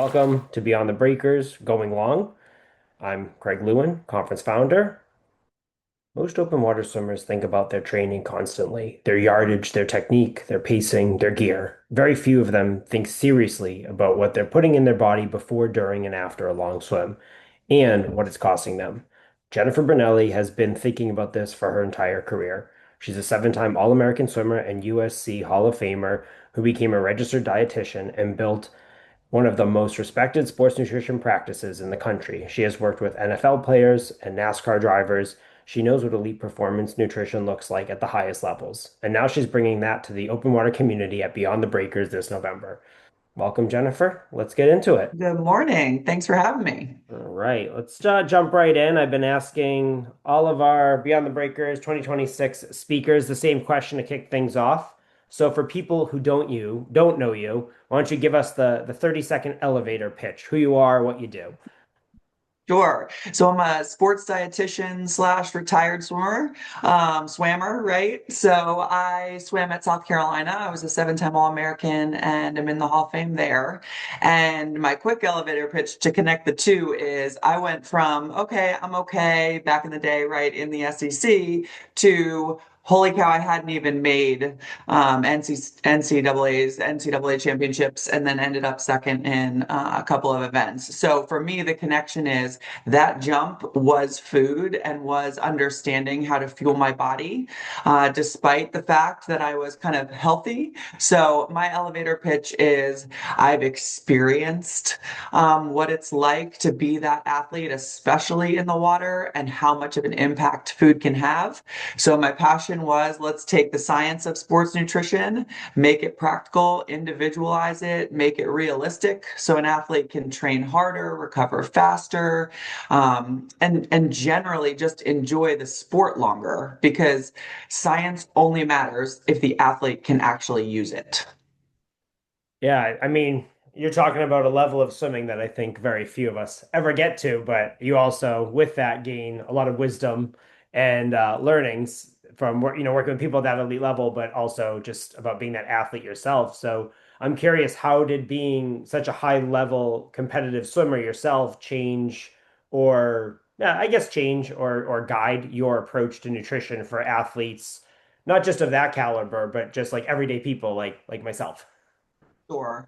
Welcome to Beyond the Breakers Going Long. I'm Craig Lewin, conference founder. Most open water swimmers think about their training constantly, their yardage, their technique, their pacing, their gear. Very few of them think seriously about what they're putting in their body before, during, and after a long swim, and what it's costing them. Jennifer Brunelli has been thinking about this for her entire career. She's a seven-time All-American swimmer and USC Hall of Famer who became a registered dietitian and built one of the most respected sports nutrition practices in the country. She has worked with NFL players and NASCAR drivers. She knows what elite performance nutrition looks like at the highest levels. And now she's bringing that to the open water community at Beyond the Breakers this November. Welcome, Jennifer. Let's get into it. Good morning. Thanks for having me. All right, let's jump right in. I've been asking all of our Beyond the Breakers 2026 speakers the same question to kick things off. So for people who don't know you, why don't you give us the 30-second elevator pitch, who you are, what you do. Sure. So I'm a sports dietitian slash retired swammer, right? So I swam at South Carolina. I was a seven-time All-American and I'm in the Hall of Fame there. And my quick elevator pitch to connect the two is I went from, okay, I'm okay back in the day, right, in the SEC to holy cow, I hadn't even made NCAA championships, and then ended up second in a couple of events. So for me, the connection is that jump was food and was understanding how to fuel my body, despite the fact that I was kind of healthy. So my elevator pitch is I've experienced what it's like to be that athlete, especially in the water, and how much of an impact food can have. So my passion was let's take the science of sports nutrition, make it practical, individualize it, make it realistic so an athlete can train harder, recover faster, and generally just enjoy the sport longer because science only matters if the athlete can actually use it. Yeah, I mean, you're talking about a level of swimming that I think very few of us ever get to, but you also, with that, gain a lot of wisdom and learnings from working with people at that elite level, but also just about being that athlete yourself. So I'm curious, how did being such a high level competitive swimmer yourself change or yeah, I guess change or guide your approach to nutrition for athletes, not just of that caliber, but just like everyday people like myself? Sure.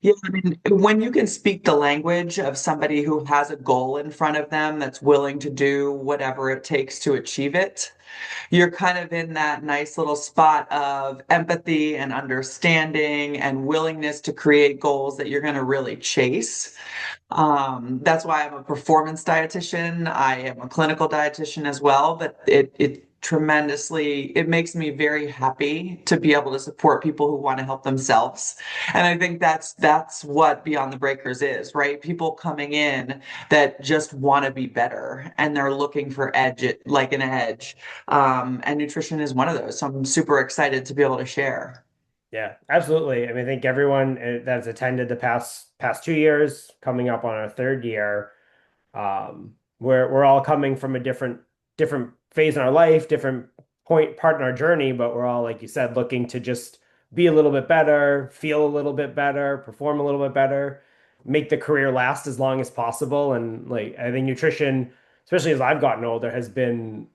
Yeah, I mean, when you can speak the language of somebody who has a goal in front of them that's willing to do whatever it takes to achieve it, you're kind of in that nice little spot of empathy and understanding and willingness to create goals that you're going to really chase. That's why I'm a performance dietitian. I am a clinical dietitian as well, but it tremendously it makes me very happy to be able to support people who want to help themselves. And I think that's what Beyond the Breakers is, right? People coming in that just want to be better and they're looking for like an edge. And nutrition is one of those. So I'm super excited to be able to share. Yeah, absolutely. I mean, I think everyone that's attended the past 2 years, coming up on our third year, we're all coming from a different phase in our life, different part in our journey, but we're all, like you said, looking to just be a little bit better, feel a little bit better, perform a little bit better, make the career last as long as possible. And like I think nutrition, especially as I've gotten older, has been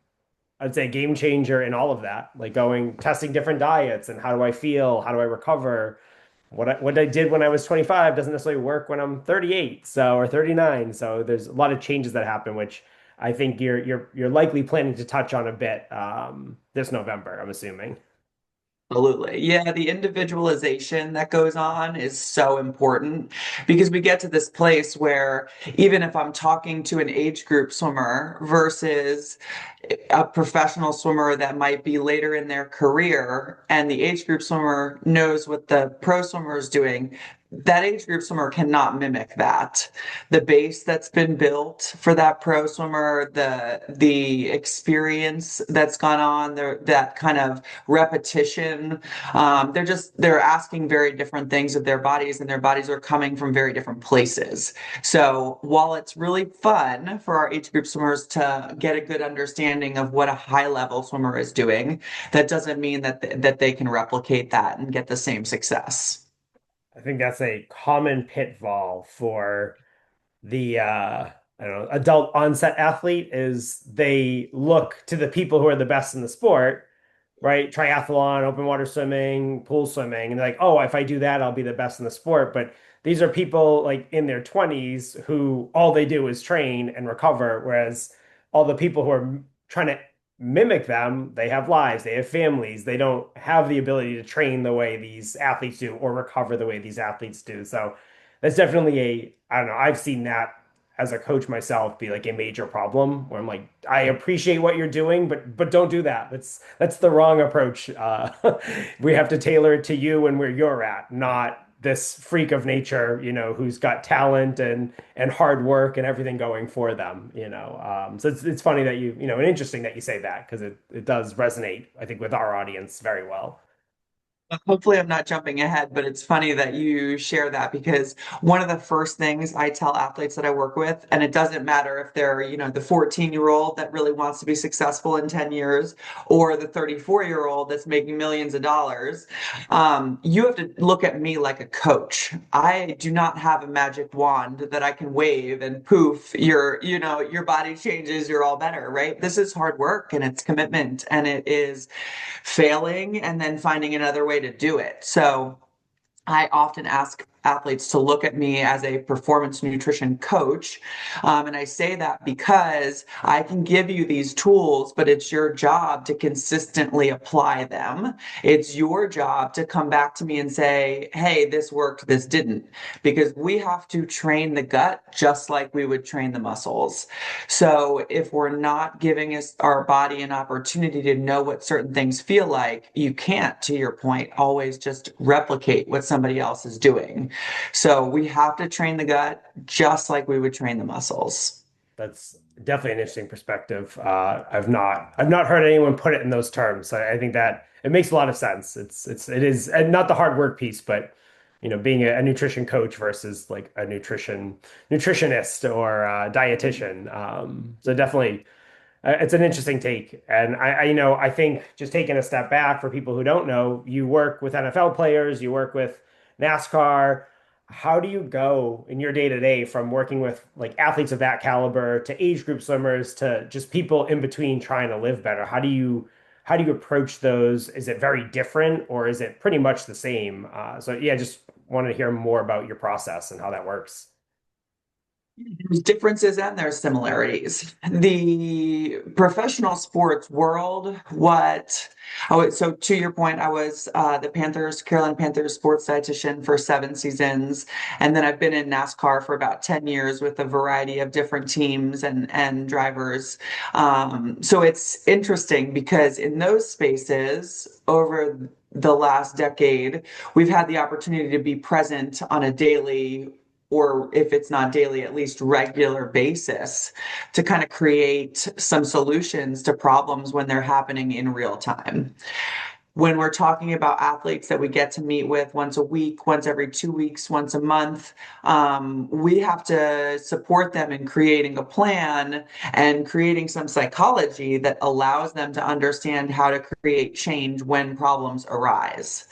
I'd say a game changer in all of that. Like testing different diets and how do I feel? How do I recover? What I did when I was 25 doesn't necessarily work when I'm 38, so or 39. So there's a lot of changes that happen, which I think you're likely planning to touch on a bit this November, I'm assuming. Absolutely. Yeah, the individualization that goes on is so important because we get to this place where even if I'm talking to an age group swimmer versus a professional swimmer that might be later in their career, and the age group swimmer knows what the pro swimmer is doing, that age group swimmer cannot mimic that. The base that's been built for that pro swimmer, the experience that's gone on, that kind of repetition. They're asking very different things of their bodies, and their bodies are coming from very different places. So while it's really fun for our age group swimmers to get a good understanding of what a high level swimmer is doing, that doesn't mean that they can replicate that and get the same success. I think that's a common pitfall for the I don't know, adult onset athlete is they look to the people who are the best in the sport, right? Triathlon, open water swimming, pool swimming, and they're like, oh, if I do that, I'll be the best in the sport. But these are people like in their 20s who all they do is train and recover, whereas all the people who are trying to mimic them, they have lives, they have families, they don't have the ability to train the way these athletes do or recover the way these athletes do. So that's definitely I don't know, I've seen that as a coach myself be like a major problem where I'm like, I appreciate what you're doing, but don't do that. That's the wrong approach. We have to tailor it to you and where you're at, not this freak of nature, who's got talent and hard work and everything going for them. So it's funny that and interesting that you say that because it does resonate, I think, with our audience very well. Hopefully, I'm not jumping ahead, but it's funny that you share that because one of the first things I tell athletes that I work with, and it doesn't matter if they're, the 14-year-old that really wants to be successful in 10 years or the 34-year-old that's making millions of dollars, you have to look at me like a coach. I do not have a magic wand that I can wave and poof, your body changes, you're all better, right? This is hard work and it's commitment and it is failing and then finding another way to do it. So I often ask athletes to look at me as a performance nutrition coach. And I say that because I can give you these tools, but it's your job to consistently apply them. It's your job to come back to me and say, hey, this worked, this didn't, because we have to train the gut just like we would train the muscles. So if we're not giving our body an opportunity to know what certain things feel like, you can't, to your point, always just replicate what somebody else is doing. So we have to train the gut just like we would train the muscles. That's definitely an interesting perspective. I've not heard anyone put it in those terms. I think that it makes a lot of sense. It is and not the hard work piece, but being a nutrition coach versus like a nutritionist or a dietitian. So definitely it's an interesting take. And I think just taking a step back for people who don't know, you work with NFL players, you work with NASCAR. How do you go in your day to day from working with like athletes of that caliber to age group swimmers to just people in between trying to live better? How do you approach those? Is it very different or is it pretty much the same? So yeah, just wanted to hear more about your process and how that works. There's differences and there's similarities. The professional sports world, so to your point, I was the Carolina Panthers sports dietitian for 7 seasons. And then I've been in NASCAR for about 10 years with a variety of different teams and drivers. So it's interesting because in those spaces over the last decade, we've had the opportunity to be present on a daily or if it's not daily, at least regular basis to kind of create some solutions to problems when they're happening in real time. When we're talking about athletes that we get to meet with once a week, once every 2 weeks, once a month, we have to support them in creating a plan and creating some psychology that allows them to understand how to create change when problems arise.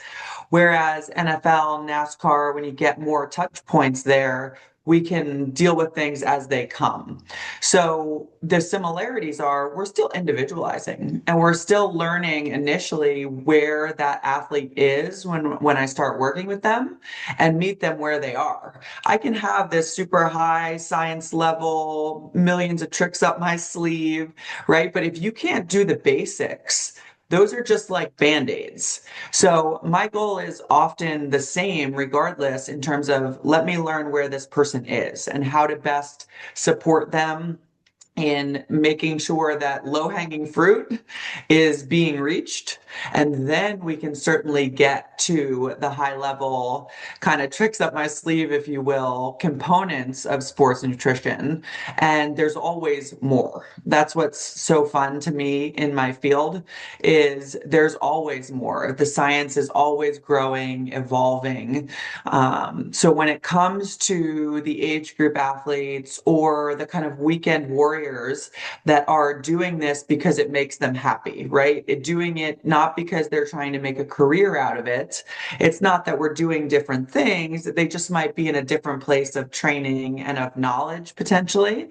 Whereas NFL, NASCAR, when you get more touch points there, we can deal with things as they come. So the similarities are we're still individualizing and we're still learning initially where that athlete is when I start working with them and meet them where they are. I can have this super high science level, millions of tricks up my sleeve, right? But if you can't do the basics, those are just like band-aids. So my goal is often the same regardless in terms of let me learn where this person is and how to best support them in making sure that low-hanging fruit is being reached. And then we can certainly get to the high level kind of tricks up my sleeve, if you will, components of sports nutrition. And there's always more. That's what's so fun to me in my field is there's always more. The science is always growing, evolving. So when it comes to the age group athletes or the kind of weekend warrior hires that are doing this because it makes them happy, right? Doing it not because they're trying to make a career out of it. It's not that we're doing different things. They just might be in a different place of training and of knowledge potentially.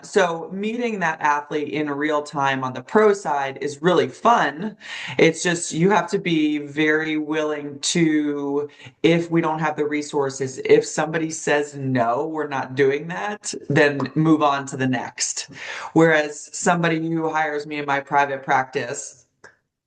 So meeting that athlete in real time on the pro side is really fun. It's just you have to be very willing to, if we don't have the resources, if somebody says no, we're not doing that, then move on to the next. Whereas somebody who hires me in my private practice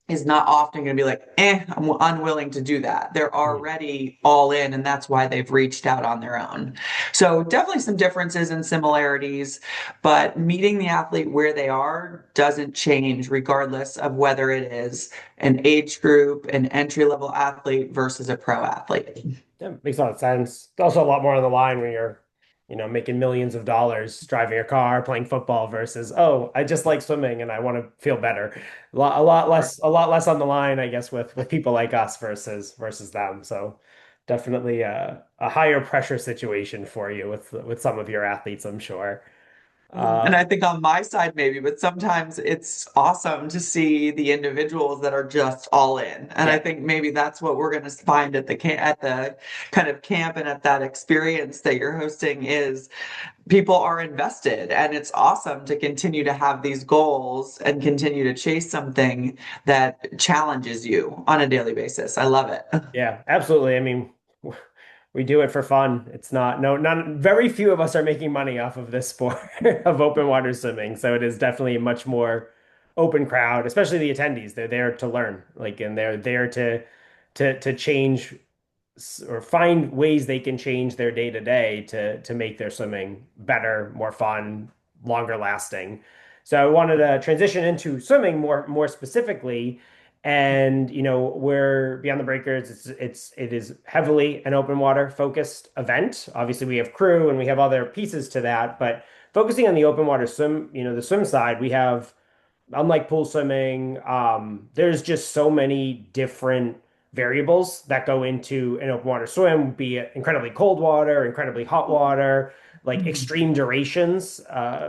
is not often going to be like, I'm unwilling to do that. They're Mm. already all in, and that's why they've reached out on their own. So, definitely some differences and similarities, but meeting the athlete where they are doesn't change, regardless of whether it is an age group, an entry level athlete versus a pro athlete. Yeah, makes a lot of sense. It's also a lot more on the line when you're, making millions of dollars driving a car, playing football versus, oh, I just like swimming and I want to feel better. A lot less on the line, I guess, with people like us versus them. So definitely a higher pressure situation for you with some of your athletes, I'm sure. And Uh, I think on my side, maybe, but sometimes it's awesome to see the individuals that are just all in. And I yeah. think maybe that's what we're going to find at the kind of camp and at that experience that you're hosting is people are invested. And it's awesome to continue to have these goals and continue to chase something that challenges you on a daily basis. I love it. Yeah, absolutely. I mean, we do it for fun. It's not, no, not very few of us are making money off of this sport of open water swimming. So it is definitely a much more open crowd, especially the attendees. They're there to learn, like, and they're there to change or find ways they can change their day to day to make their swimming better, more fun, longer lasting. So I wanted to transition into swimming more specifically. And we're Beyond the Breakers. It is heavily an open water focused event. Obviously, we have crew and we have other pieces to that, but focusing on the open water swim, the swim side, we have, unlike pool swimming, there's just so many different variables that go into an open water swim, be it incredibly cold water, incredibly hot water, like extreme durations.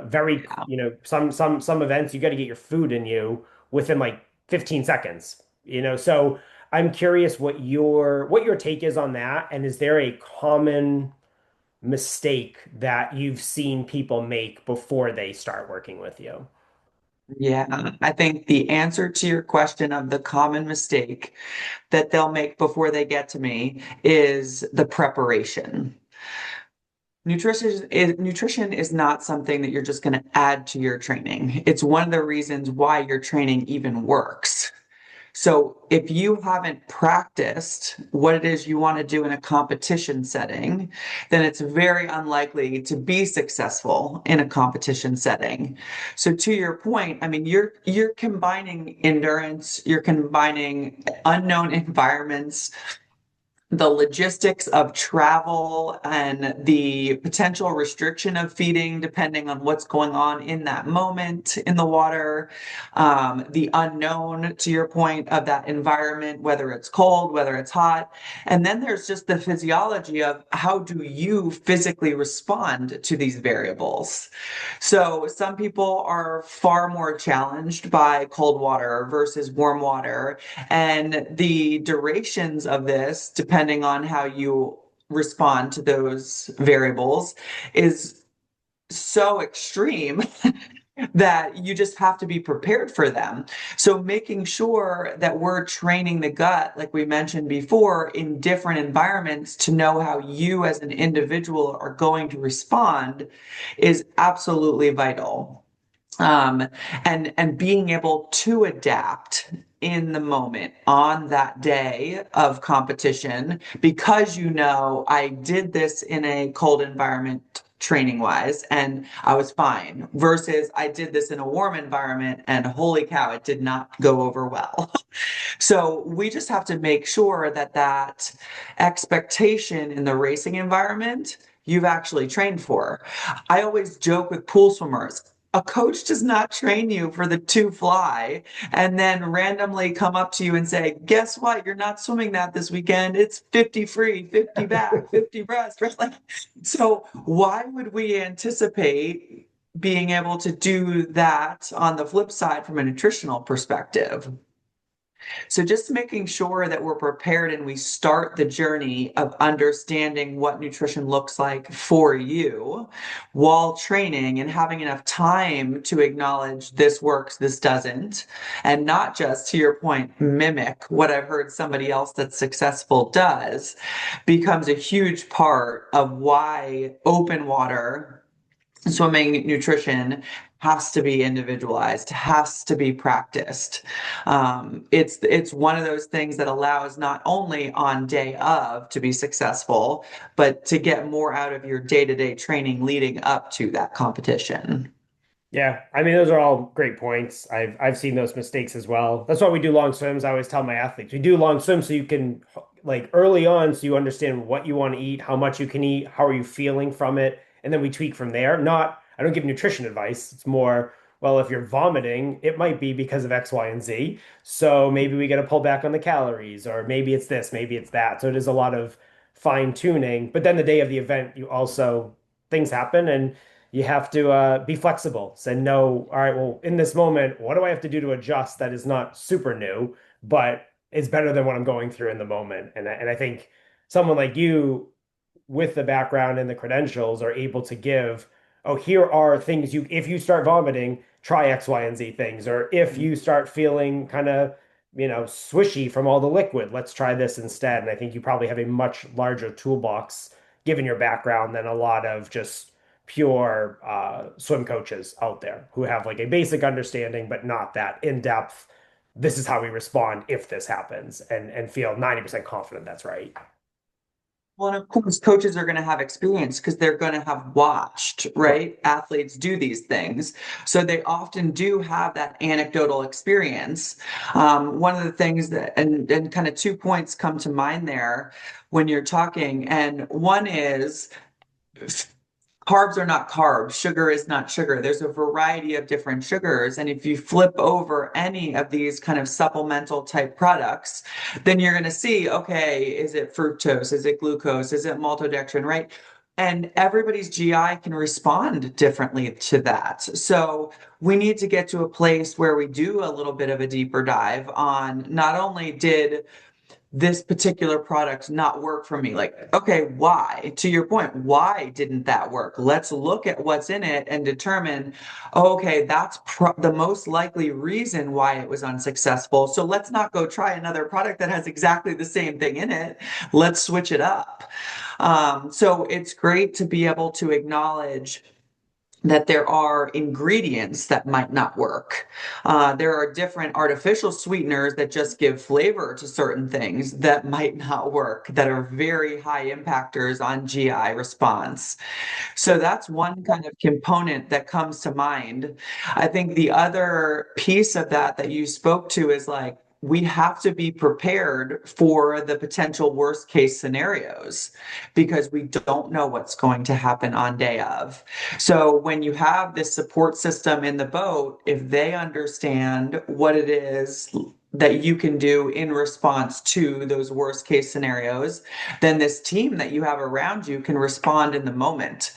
Very, Yeah. some events you got to get your food in you within like 15 seconds. So I'm curious what your take is on that, and is there a common mistake that you've seen people make before they start working with you? Yeah, I think the answer to your question of the common mistake that they'll make before they get to me is the preparation. Nutrition is not something that you're just going to add to your training. It's one of the reasons why your training even works. So if you haven't practiced what it is you want to do in a competition setting, then it's very unlikely to be successful in a competition setting. So to your point, I mean, you're combining endurance, you're combining unknown environments, the logistics of travel and the potential restriction of feeding depending on what's going on in that moment in the water, the unknown to your point of that environment, whether it's cold, whether it's hot. And then there's just the physiology of how do you physically respond to these variables. So some people are far more challenged by cold water versus warm water, and the durations of this, depending on how you respond to those variables, is so extreme that you just have to be prepared for them. So making sure that we're training the gut, like we mentioned before, in different environments to know how you as an individual are going to respond is absolutely vital. Um, and being able to adapt in the moment on that day of competition because I did this in a cold environment training wise and I was fine versus I did this in a warm environment and holy cow, it did not go over well. So we just have to make sure that that expectation in the racing environment you've actually trained for. I always joke with pool swimmers. A coach does not train you for the two fly and then randomly come up to you and say, guess what? You're not swimming that this weekend. It's 50 free, 50 back, 50 breast. Right? Like, so why would we anticipate being able to do that on the flip side from a nutritional perspective. So just making sure that we're prepared and we start the journey of understanding what nutrition looks like for you while training and having enough time to acknowledge this works, this doesn't, and not just, to your point, mimic what I've heard somebody else that's successful does becomes a huge part of why open water swimming nutrition has to be individualized, has to be practiced. It's one of those things that allows not only on day of to be successful, but to get more out of your day-to-day training leading up to that competition. Yeah, I mean those are all great points. I've seen those mistakes as well. That's why we do long swims. I always tell my athletes, we do long swims so you can like early on so you understand what you want to eat, how much you can eat, how are you feeling from it, and then we tweak from there. Not I don't give nutrition advice. It's more, well, if you're vomiting, it might be because of X, Y, and Z. So maybe we got to pull back on the calories, or maybe it's this, maybe it's that. So it is a lot of fine tuning. But then the day of the event, you also things happen and you have to be flexible. Say no, all right, well, in this moment, what do I have to do to adjust that is not super new, but it's better than what I'm going through in the moment. And I think someone like you with the background and the credentials are able to give, oh, here are things you, if you start vomiting, try X, Y, and Z things. Or if you start feeling kind of, swishy from all the liquid, let's try this instead. And I think you probably have a much larger toolbox given your background than a lot of just pure swim coaches out there who have like a basic understanding, but not that in depth. This is how we respond if this happens, and feel 90% confident that's right. Well, and of course, coaches are going to have experience because they're going to have watched, Right. right? Athletes do these things. So they often do have that anecdotal experience. One of the things that, and kind of 2 points come to mind there when you're talking. And one is carbs are not carbs, sugar is not sugar. There's a variety of different sugars. And if you flip over any of these kind of supplemental type products, then you're going to see, okay, is it fructose? Is it glucose? Is it maltodextrin, right? And everybody's GI can respond differently to that. So we need to get to a place where we do a little bit of a deeper dive on not only did this particular product not work for me. Like, okay, why? To your point, why didn't that work? Let's look at what's in it and determine, okay, that's the most likely reason why it was unsuccessful. So let's not go try another product that has exactly the same thing in it. Let's switch it up. So it's great to be able to acknowledge that there are ingredients that might not work. There are different artificial sweeteners that just give flavor to certain things that might not work, that are very high impactors on GI response. So that's one kind of component that comes to mind. I think the other piece of that that you spoke to is like, we have to be prepared for the potential worst case scenarios because we don't know what's going to happen on day of. So when you have this support system in the boat, if they understand what it is that you can do in response to those worst case scenarios, then this team that you have around you can respond in the moment.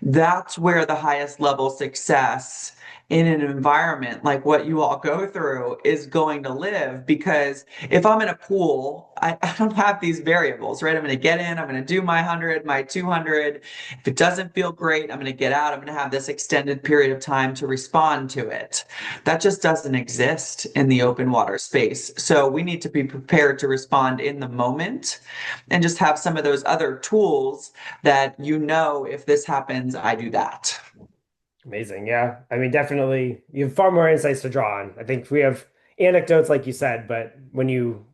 That's where the highest level success in an environment like what you all go through is going to live. Because if I'm in a pool, I don't have these variables, right? I'm going to get in, I'm going to do my 100, my 200. If it doesn't feel great, I'm going to get out. I'm going to have this extended period of time to respond to it. That just doesn't exist in the open water space. So we need to be prepared to respond in the moment and just have some of those other tools that if this happens, I do that. Amazing. Yeah. I mean, definitely you have far more insights to draw on. I think we have anecdotes like you said, but when you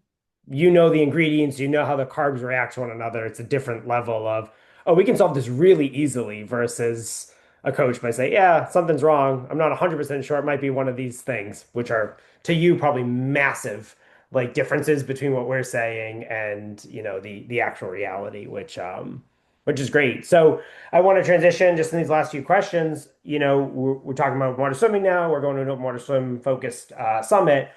know the ingredients, you know how the carbs react to one another, it's a different level of, oh, we can solve this really easily versus a coach might say, yeah, something's wrong. I'm not 100% sure. It might be one of these things, which are to you probably massive like differences between what we're saying and, the actual reality, which is great. So I want to transition just in these last few questions. We're talking about water swimming now. We're going to an open water swim focused summit.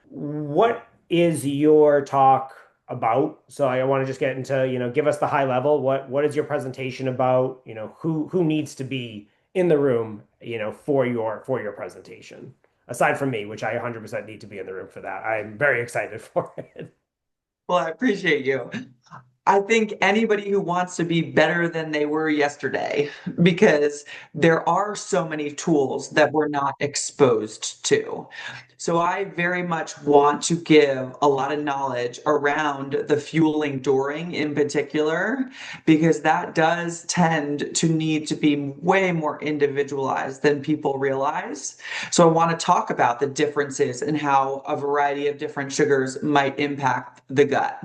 What is your talk about? So I want to just get into, give us the high level. What is your presentation about? Who needs to be in the room, for your presentation. Aside from me, which I 100% need to be in the room for that. I'm very excited for it. Well, I appreciate you. I think anybody who wants to be better than they were yesterday, because there are so many tools that we're not exposed to. So I very much want to give a lot of knowledge around the fueling during in particular, because that does tend to need to be way more individualized than people realize. So I want to talk about the differences and how a variety of different sugars might impact the gut.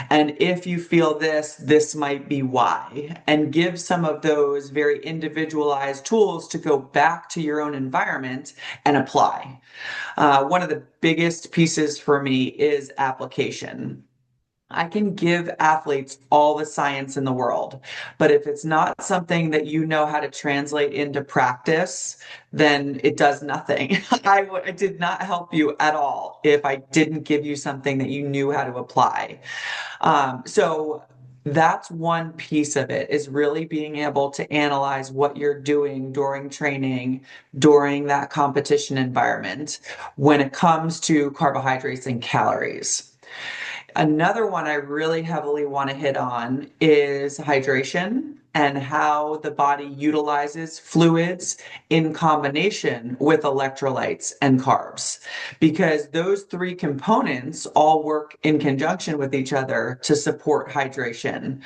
And if you feel this, this might be why. And give some of those very individualized tools to go back to your own environment and apply. One of the biggest pieces for me is application. I can give athletes all the science in the world, but if it's not something that you know how to translate into practice, then it does nothing. I did not help you at all if I didn't give you something that you knew how to apply. So that's one piece of it is really being able to analyze what you're doing during training, during that competition environment when it comes to carbohydrates and calories. Another one I really heavily want to hit on is hydration and how the body utilizes fluids in combination with electrolytes and carbs, because those three components all work in conjunction with each other to support hydration.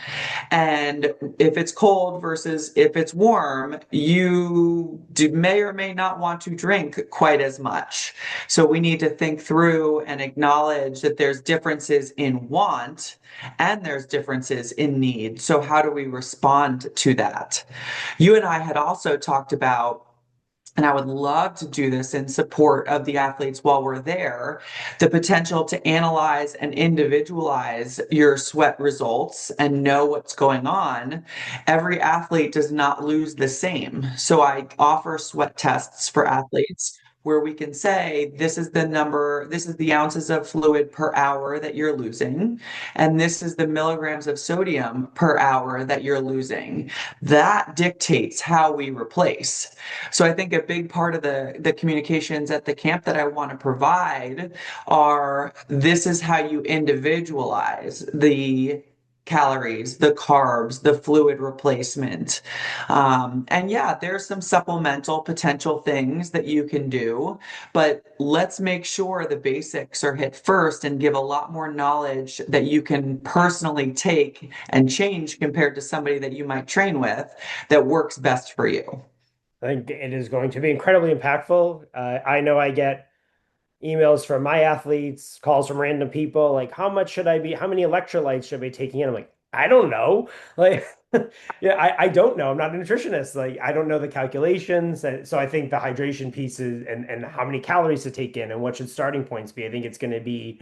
And if it's cold versus if it's warm, may or may not want to drink quite as much. So we need to think through and acknowledge that there's differences in want and there's differences in need. So how do we respond to that? You and I had also talked about, and I would love to do this in support of the athletes while we're there, the potential to analyze and individualize your sweat results and know what's going on. Every athlete does not lose the same. So I offer sweat tests for athletes where we can say, this is the number, this is the ounces of fluid per hour that you're losing, and this is the milligrams of sodium per hour that you're losing. That dictates how we replace. So I think a big part of the communications at the camp that I want to provide are this is how you individualize the calories, the carbs, the fluid replacement. And yeah, there's some supplemental potential things that you can do, but let's make sure the basics are hit first and give a lot more knowledge that you can personally take and change compared to somebody that you might train with that works best for you. I think it is going to be incredibly impactful. I know I get emails from my athletes, calls from random people, like, how many electrolytes should I be taking in? I'm like, I don't know. Like, yeah, I don't know. I'm not a nutritionist. Like, I don't know the calculations. And so I think the hydration pieces and how many calories to take in and what should starting points be, I think it's going to be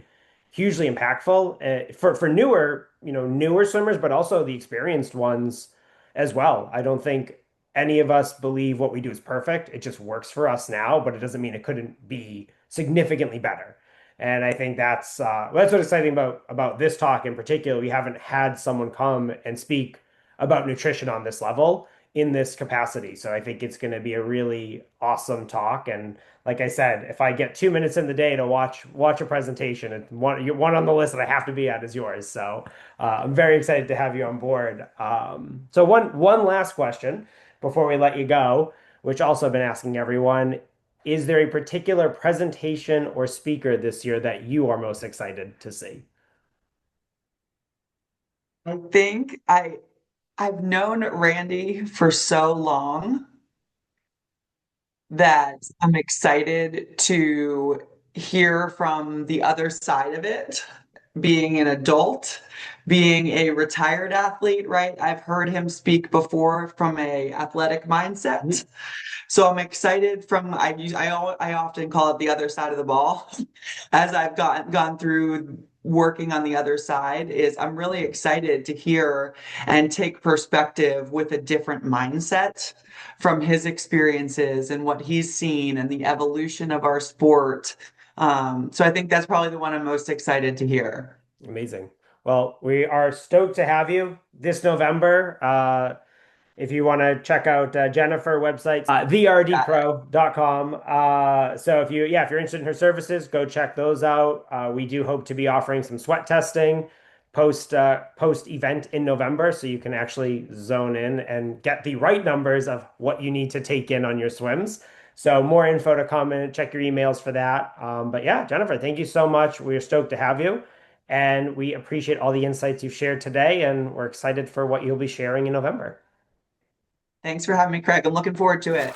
hugely impactful for newer, newer swimmers, but also the experienced ones as well. I don't think any of us believe what we do is perfect. It just works for us now, but it doesn't mean it couldn't be significantly better. And I think that's what's exciting about this talk in particular. We haven't had someone come and speak about nutrition on this level in this capacity. So I think it's going to be a really awesome talk. And like I said, if I get 2 minutes in the day to watch a presentation, and one on the list that I have to be at is yours. So I'm very excited to have you on board. So one last question before we let you go, which also I've been asking everyone. Is there a particular presentation or speaker this year that you are most excited to see? I think I've known Randy for so long that I'm excited to hear from the other side of it, being an adult, being a retired athlete, right? I've heard him speak before from a athletic mindset. So I'm excited from I often call it the other side of the ball as I've gone through working on the other side is I'm really excited to hear and take perspective with a different mindset from his experiences and what he's seen and the evolution of our sport. So I think that's probably the one I'm most excited to hear. Amazing. Well, we are stoked to have you this November. If you want to check out Jennifer website, therdpro.com. So if you're interested in her services, go check those out. We do hope to be offering some sweat testing post event in November, so you can actually zone in and get the right numbers of what you need to take in on your swims. So more info to come and check your emails for that. But yeah, Jennifer, thank you so much. We're stoked to have you. And we appreciate all the insights you've shared today, and we're excited for what you'll be sharing in November. Thanks for having me, Craig. I'm looking forward to it.